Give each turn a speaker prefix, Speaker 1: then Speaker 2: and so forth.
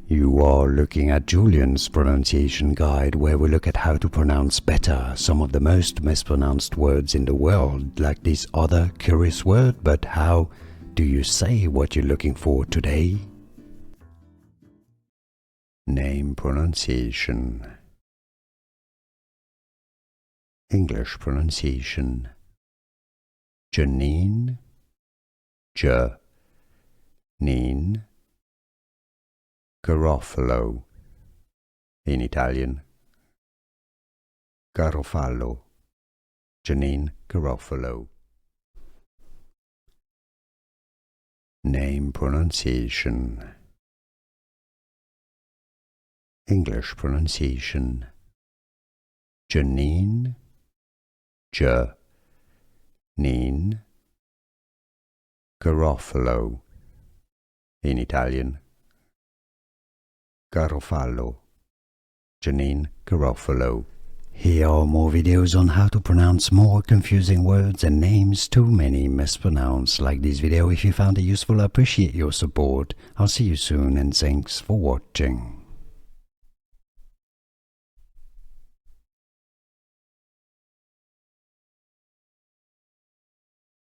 Speaker 1: You are looking at Julian's pronunciation guide, where we look at how to pronounce better some of the most mispronounced words in the world, like this other curious word. But how do you say what you're looking for today? Name pronunciation. English pronunciation. Janene, Janene Garofalo. In Italian, Garofalo, Janene Garofalo. Name pronunciation. English pronunciation. Janene, Janene Garofalo. In Italian, Garofalo, Janene Garofalo. Here are more videos on how to pronounce more confusing words and names too many mispronounced. Like this video if you found it useful. I appreciate your support. I'll see you soon and thanks for watching.